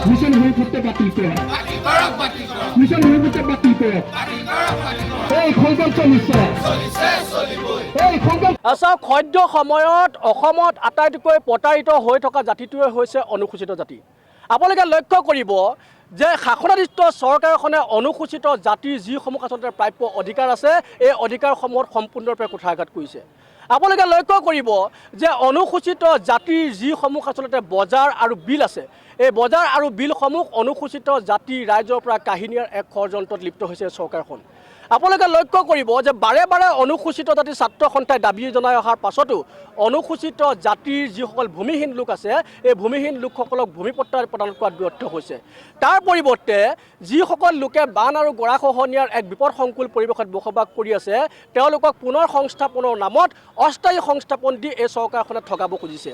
Mission হরিপুত্র বাতিল করে mission হরিপুত্র বাতিল করে এই খলগল চলিছে এই খলগল আচ্ছা খাদ্য সময়ত অসমত আটাইতকৈ প্ৰতাৰিত হৈ থকা জাতিটোৱে হৈছে অনুসূচিত জাতি। আপোনালোকে লক্ষ্য কৰিব যে শাসনাধিষ্ঠ চৰকাৰখনে অনুসূচিত জাতিৰ যিসমূহ আচলতে প্ৰাপ্য অধিকাৰ আছে এই অধিকাৰসমূহত সম্পূৰ্ণৰূপে কুঠাৰঘাত কৰিছে। আপোনালোকে লক্ষ্য কৰিব যে অনুসূচিত জাতিৰ যিসমূহ আচলতে বজাৰ আৰু বিল আছে এই বজাৰ আৰু বিলসমূহ অনুসূচিত জাতি ৰাইজৰ পৰা কাঢ়ি নিয়াৰ এক ষড়যন্ত্ৰত লিপ্ত হৈছে চৰকাৰখন। আপোনালোকে লক্ষ্য কৰিব যে বাৰে বাৰে অনুসূচিত জাতিৰ ছাত্ৰ সন্থাই দাবী জনাই অহাৰ পাছতো অনুসূচিত জাতিৰ যিসকল ভূমিহীন লোক আছে এই ভূমিহীন লোকসকলক ভূমিপট্টা প্ৰদান কৰাত ব্যৰ্থ হৈছে। তাৰ পৰিৱৰ্তে যিসকল লোকে বান আৰু গৰাখহনীয়াৰ এক বিপদসংকুল পৰিৱেশত বসবাস কৰি আছে তেওঁলোকক পুনৰ সংস্থাপনৰ নামত অস্থায়ী সংস্থাপন দি এই চৰকাৰখনে ঠগাব খুজিছে।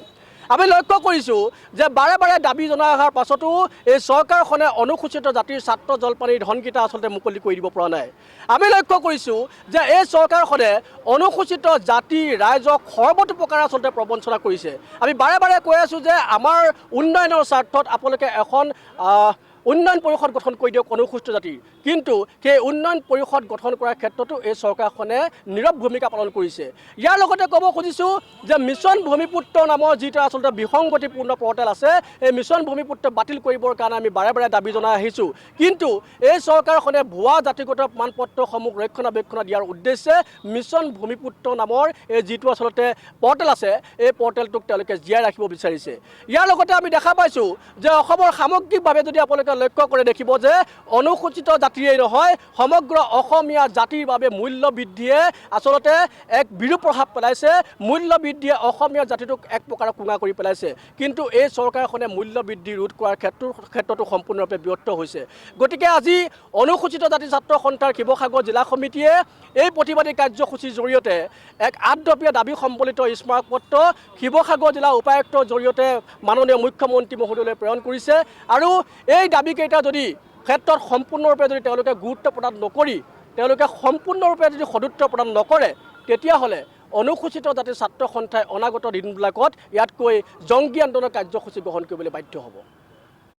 আমি লক্ষ্য কৰিছোঁ যে বাৰে বাৰে দাবী জনাই অহাৰ পাছতো এই চৰকাৰখনে অনুসূচিত জাতিৰ ছাত্ৰ জলপানীৰ ধনকেইটা আচলতে মুকলি কৰি দিব পৰা নাই। আমি লক্ষ্য কৰিছোঁ যে এই চৰকাৰখনে অনুসূচিত জাতি ৰাইজক সৰ্বতোপ্ৰকাৰে আচলতে প্ৰবঞ্চনা কৰিছে। আমি বাৰে বাৰে কৈ আছোঁ যে আমাৰ উন্নয়নৰ স্বাৰ্থত আপোনালোকে এখন উন্নয়ন পৰিষদ গঠন কৰি দিয়ক অনুসূচিত জাতিৰ, কিন্তু সেই উন্নয়ন পৰিষদ গঠন কৰাৰ ক্ষেত্ৰতো এই চৰকাৰখনে নীৰৱ ভূমিকা পালন কৰিছে। ইয়াৰ লগতে ক'ব খুজিছোঁ যে মিছন ভূমিপুত্ৰ নামৰ যিটো আচলতে বিসংগতিপূৰ্ণ পৰ্টেল আছে এই মিছন ভূমিপুত্ৰ বাতিল কৰিবৰ কাৰণে আমি বাৰে বাৰে দাবী জনাই আহিছোঁ, কিন্তু এই চৰকাৰখনে ভুৱা জাতিগত প্ৰমাণপত্ৰসমূহ ৰক্ষণাবেক্ষণ দিয়াৰ উদ্দেশ্যে মিছন ভূমিপুত্ৰ নামৰ এই যিটো আচলতে পৰ্টেল আছে এই পৰ্টেলটোক তেওঁলোকে জীয়াই ৰাখিব বিচাৰিছে। ইয়াৰ লগতে আমি দেখা পাইছোঁ যে অসমৰ সামগ্ৰিকভাৱে যদি আপোনালোকে লক্ষ্য কৰে দেখিব যে অনুসূচিত জাতিৰেই নহয় সমগ্ৰ অসমীয়া জাতিৰ বাবে মূল্য বৃদ্ধিয়ে আচলতে এক বিৰূপ প্ৰভাৱ পেলাইছে। মূল্য বৃদ্ধিয়ে অসমীয়া জাতিটোক এক প্ৰকাৰ কোঙা কৰি পেলাইছে, কিন্তু এই চৰকাৰখনে মূল্য বৃদ্ধি ৰোধ কৰাৰ ক্ষেত্ৰতো সম্পূৰ্ণৰূপে ব্যৰ্থ হৈছে। গতিকে আজি অনুসূচিত জাতি ছাত্ৰ সন্থাৰ শিৱসাগৰ জিলা সমিতিয়ে এই প্ৰতিবাদী কাৰ্যসূচীৰ জৰিয়তে এক ৮ দফীয়া দাবী সম্বলিত স্মাৰকপত্ৰ শিৱসাগৰ জিলা উপায়ুক্তৰ জৰিয়তে মাননীয় মুখ্যমন্ত্ৰী মহোদয়লৈ প্ৰেৰণ কৰিছে। আৰু এই দাবীকেইটা যদি ক্ষেত্ৰত সম্পূৰ্ণৰূপে যদি তেওঁলোকে গুৰুত্ব প্ৰদান নকৰি তেওঁলোকে সম্পূৰ্ণৰূপে যদি সদুত্তৰ প্ৰদান নকৰে তেতিয়াহ'লে অনুসূচিত জাতিৰ ছাত্ৰ সন্থাই অনাগত দিনবিলাকত ইয়াতকৈ জংগী আন্দোলনৰ কাৰ্যসূচী গ্ৰহণ কৰিবলৈ বাধ্য হ'ব।